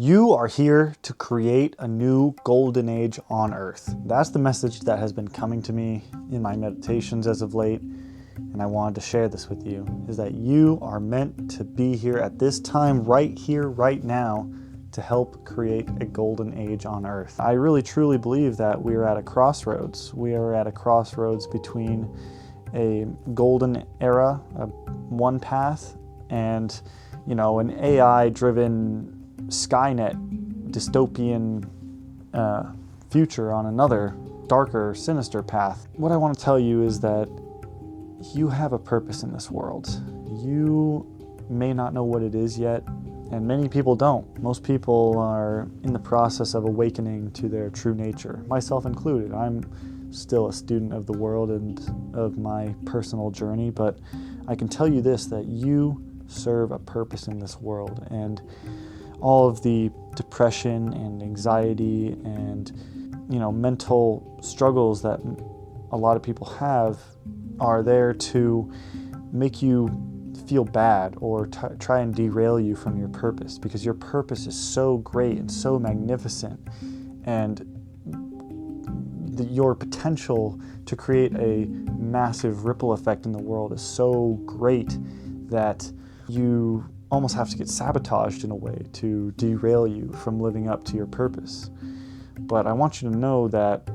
You are here to create a new golden age on earth. That's the message that has been coming to me in my meditations as of late, and I wanted to share this with you, is that you are meant to be here at this time, right here, right now, to help create a golden age on earth. I really truly believe that we are at a crossroads. We are at a crossroads between a golden era, one path, and an AI-driven Skynet dystopian future on another darker, sinister path. What I want to tell you is that you have a purpose in this world. You may not know what it is yet, and many people don't. Most people are in the process of awakening to their true nature, myself included. I'm still a student of the world and of my personal journey, but I can tell you this, that you serve a purpose in this world, and all of the depression and anxiety and mental struggles that a lot of people have are there to make you feel bad or try and derail you from your purpose, because your purpose is so great and so magnificent, and your potential to create a massive ripple effect in the world is so great that you almost have to get sabotaged in a way to derail you from living up to your purpose. But I want you to know that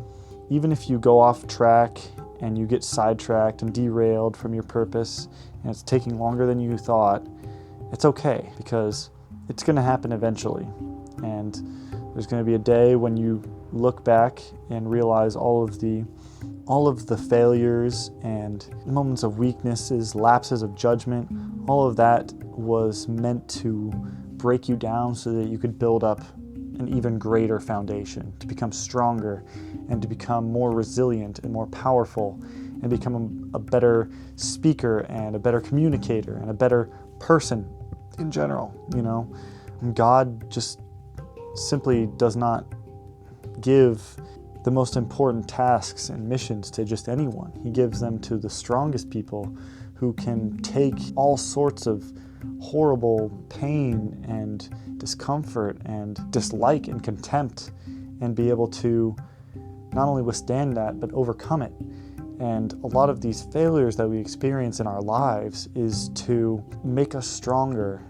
even if you go off track and you get sidetracked and derailed from your purpose, and it's taking longer than you thought, it's okay, because it's going to happen eventually. And there's going to be a day when you look back and realize all of the failures and moments of weaknesses, lapses of judgment, all of that was meant to break you down so that you could build up an even greater foundation, to become stronger and to become more resilient and more powerful and become a better speaker and a better communicator and a better person in general. And God just simply does not give the most important tasks and missions to just anyone. He gives them to the strongest people who can take all sorts of horrible pain and discomfort and dislike and contempt and be able to not only withstand that, but overcome it. And a lot of these failures that we experience in our lives is to make us stronger.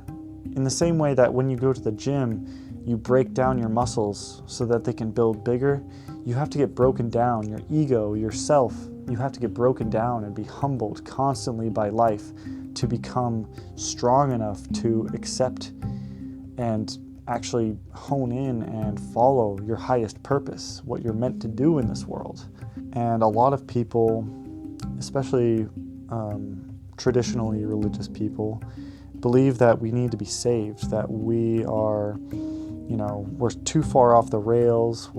In the same way that when you go to the gym, you break down your muscles so that they can build bigger, you have to get broken down. Your ego, yourself, you have to get broken down and be humbled constantly by life to become strong enough to accept and actually hone in and follow your highest purpose, what you're meant to do in this world. And a lot of people, especially traditionally religious people, believe that we need to be saved, that we are, we're too far off the rails,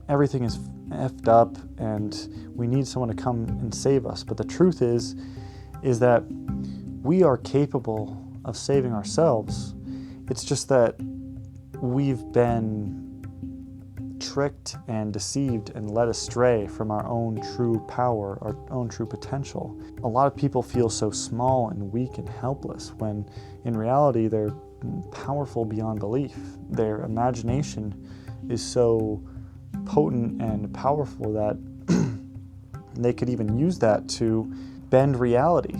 everything is effed up and we need someone to come and save us. But the truth is that we are capable of saving ourselves. It's just that we've been tricked and deceived and led astray from our own true power, our own true potential. A lot of people feel so small and weak and helpless when in reality they're powerful beyond belief. Their imagination is so potent and powerful that they could even use that to bend reality,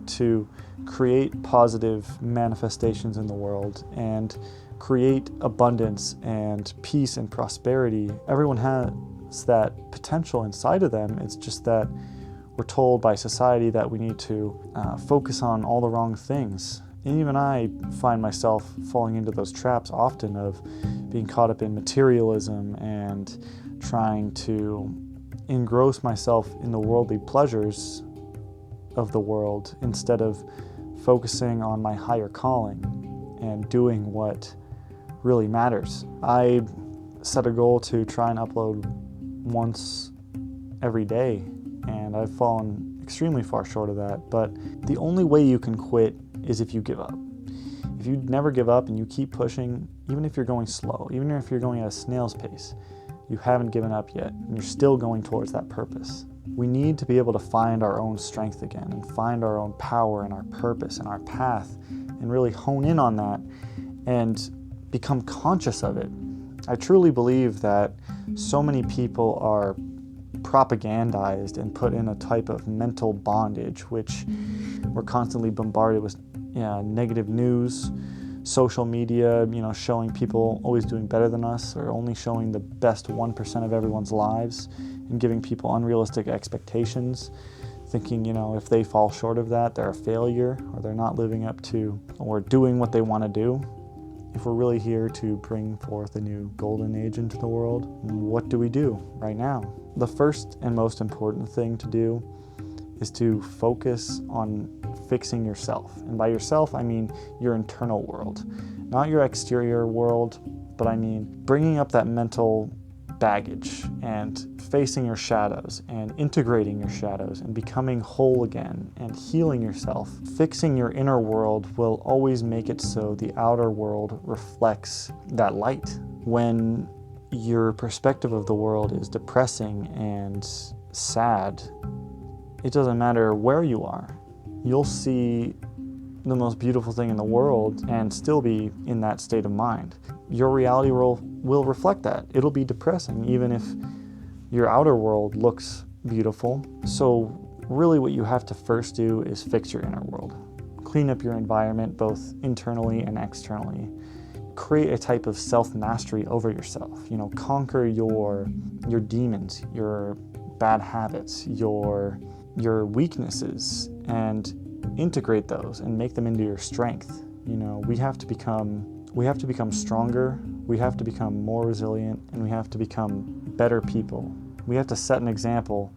to create positive manifestations in the world and create abundance and peace and prosperity. Everyone has that potential inside of them. It's just that we're told by society that we need to focus on all the wrong things. And even I find myself falling into those traps often of being caught up in materialism and trying to engross myself in the worldly pleasures of the world instead of focusing on my higher calling and doing what really matters. I set a goal to try and upload once every day, and I've fallen extremely far short of that. But the only way you can quit is if you give up. If you never give up and you keep pushing, even if you're going slow, even if you're going at a snail's pace, you haven't given up yet, and you're still going towards that purpose. We need to be able to find our own strength again and find our own power and our purpose and our path and really hone in on that and become conscious of it. I truly believe that so many people are propagandized and put in a type of mental bondage, which we're constantly bombarded with negative news, social media, showing people always doing better than us or only showing the best 1% of everyone's lives and giving people unrealistic expectations, thinking, if they fall short of that, they're a failure or they're not living up to or doing what they want to do. If we're really here to bring forth a new golden age into the world, what do we do right now? The first and most important thing to do is to focus on fixing yourself. And by yourself, I mean your internal world. Not your exterior world, but I mean bringing up that mental baggage and facing your shadows and integrating your shadows and becoming whole again and healing yourself. Fixing your inner world will always make it so the outer world reflects that light. When your perspective of the world is depressing and sad, it doesn't matter where you are. You'll see the most beautiful thing in the world and still be in that state of mind. Your reality will reflect that. It'll be depressing, even if your outer world looks beautiful. So really what you have to first do is fix your inner world. Clean up your environment, both internally and externally. Create a type of self-mastery over yourself. Conquer your demons, your bad habits, your weaknesses, and integrate those and make them into your strength. We have to become stronger, we have to become more resilient, and we have to become better people. We have to set an example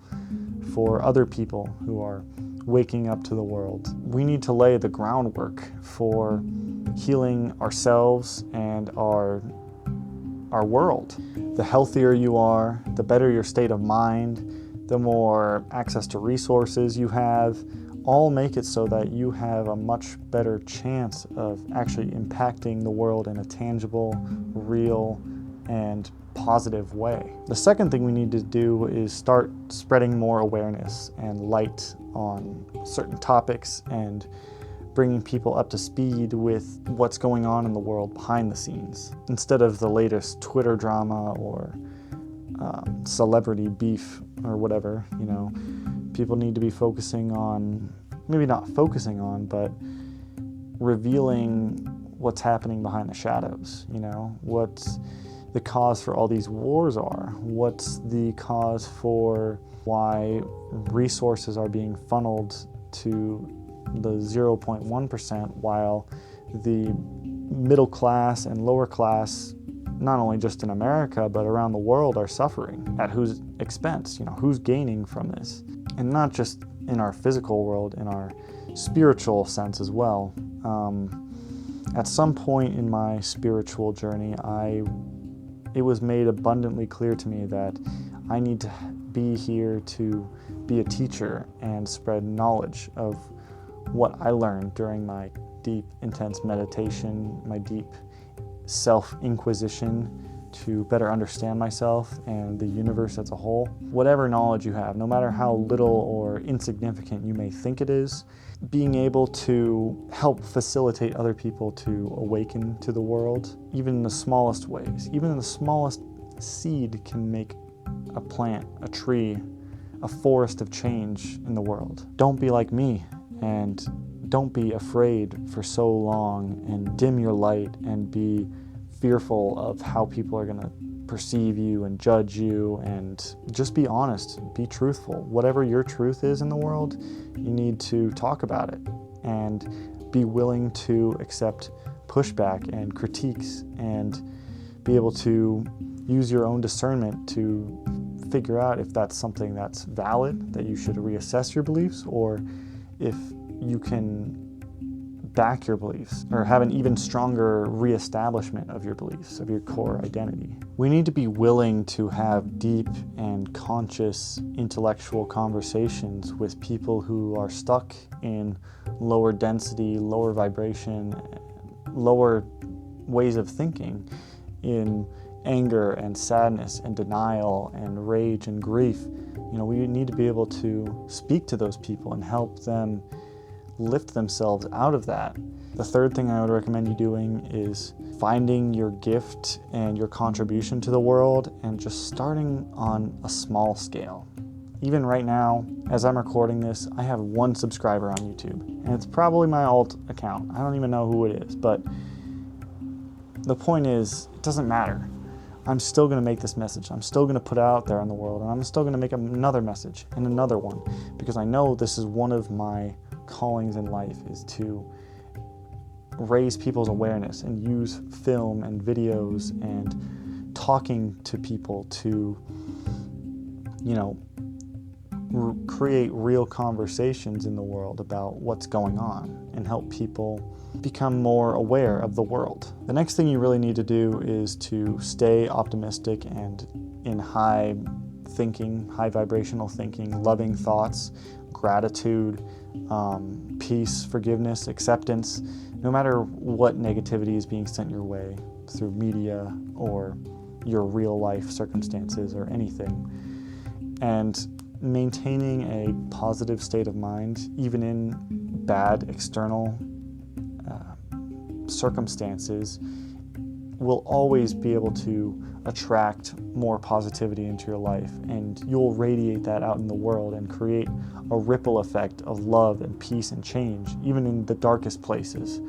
for other people who are waking up to the world. We need to lay the groundwork for healing ourselves and our world. The healthier you are, the better your state of mind, the more access to resources you have, all make it so that you have a much better chance of actually impacting the world in a tangible, real, and positive way. The second thing we need to do is start spreading more awareness and light on certain topics and bringing people up to speed with what's going on in the world behind the scenes, instead of the latest Twitter drama or celebrity beef or whatever. People need to be focusing on, maybe not focusing on, but revealing what's happening behind the shadows. What's the cause for all these wars are, what's the cause for why resources are being funneled to the 0.1%, while the middle class and lower class, not only just in America, but around the world, are suffering. At whose expense? Who's gaining from this? And not just in our physical world, in our spiritual sense as well. At some point in my spiritual journey, it was made abundantly clear to me that I need to be here to be a teacher and spread knowledge of what I learned during my deep, intense meditation, my deep self-inquisition to better understand myself and the universe as a whole. Whatever knowledge you have, no matter how little or insignificant you may think it is, being able to help facilitate other people to awaken to the world, even in the smallest ways, even in the smallest seed can make a plant, a tree, a forest of change in the world. Don't be like me, and don't be afraid for so long and dim your light and be fearful of how people are going to perceive you and judge you, and just be honest, be truthful. Whatever your truth is in the world, you need to talk about it and be willing to accept pushback and critiques and be able to use your own discernment to figure out if that's something that's valid, that you should reassess your beliefs, or if you can back your beliefs or have an even stronger reestablishment of your beliefs, of your core identity. We need to be willing to have deep and conscious intellectual conversations with people who are stuck in lower density, lower vibration, lower ways of thinking, in anger and sadness and denial and rage and grief. We need to be able to speak to those people and help them lift themselves out of that. The third thing I would recommend you doing is finding your gift and your contribution to the world and just starting on a small scale. Even right now, as I'm recording this, I have 1 subscriber on YouTube, and it's probably my alt account. I don't even know who it is, but the point is, it doesn't matter. I'm still going to make this message. I'm still going to put it out there in the world, and I'm still going to make another message and another one, because I know this is one of my callings in life, is to raise people's awareness and use film and videos and talking to people to, create real conversations in the world about what's going on and help people become more aware of the world. The next thing you really need to do is to stay optimistic and in high thinking, high vibrational thinking, loving thoughts, gratitude, peace, forgiveness, acceptance, no matter what negativity is being sent your way through media or your real life circumstances or anything. And maintaining a positive state of mind, even in bad external circumstances, will always be able to attract more positivity into your life, and you'll radiate that out in the world and create a ripple effect of love and peace and change, even in the darkest places.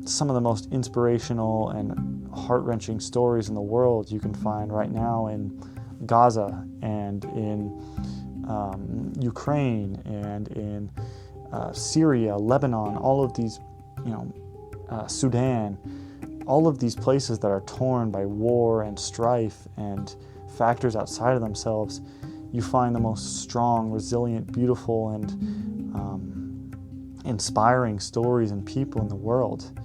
Some of the most inspirational and heart-wrenching stories in the world you can find right now in Gaza and in Ukraine and in Syria, Lebanon, all of these, Sudan, all of these places that are torn by war and strife and factors outside of themselves. You find the most strong, resilient, beautiful, and inspiring stories and people in the world.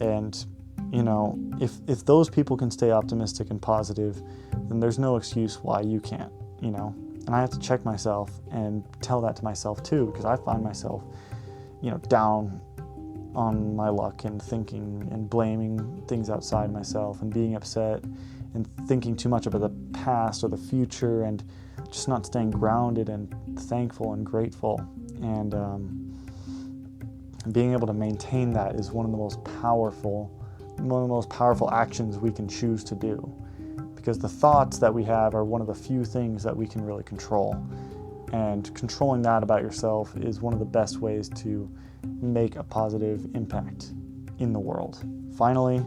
And if those people can stay optimistic and positive, then there's no excuse why you can't, And I have to check myself and tell that to myself too, because I find myself, down on my luck and thinking and blaming things outside myself and being upset and thinking too much about the past or the future and just not staying grounded and thankful and grateful. And being able to maintain that is one of the most powerful actions we can choose to do, because the thoughts that we have are one of the few things that we can really control, and controlling that about yourself is one of the best ways to make a positive impact in the world. Finally,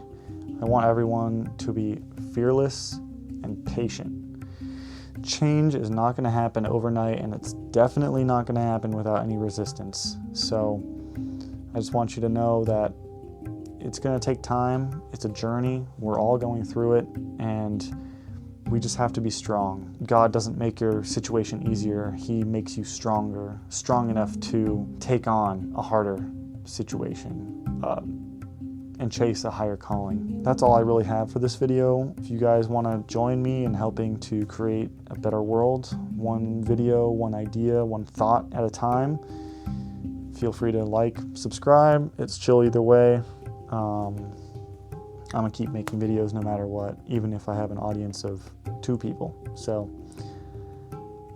I want everyone to be fearless and patient. Change is not going to happen overnight, and it's definitely not going to happen without any resistance. So I just want you to know that it's going to take time. It's a journey. We're all going through it, and we just have to be strong. God doesn't make your situation easier. He makes you stronger, strong enough to take on a harder situation and chase a higher calling. That's all I really have for this video. If you guys want to join me in helping to create a better world, one video, one idea, one thought at a time, feel free to like, subscribe. It's chill either way. I'm gonna keep making videos no matter what, even if I have an audience of 2 people. So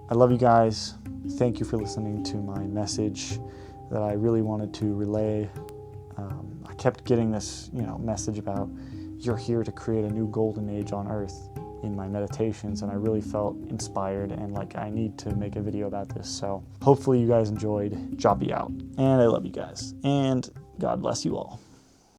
I love you guys. Thank you for listening to my message that I really wanted to relay. I kept getting this, message about you're here to create a new golden age on earth in my meditations, and I really felt inspired and like I need to make a video about this. So hopefully you guys enjoyed. Joppy out. And I love you guys. And God bless you all.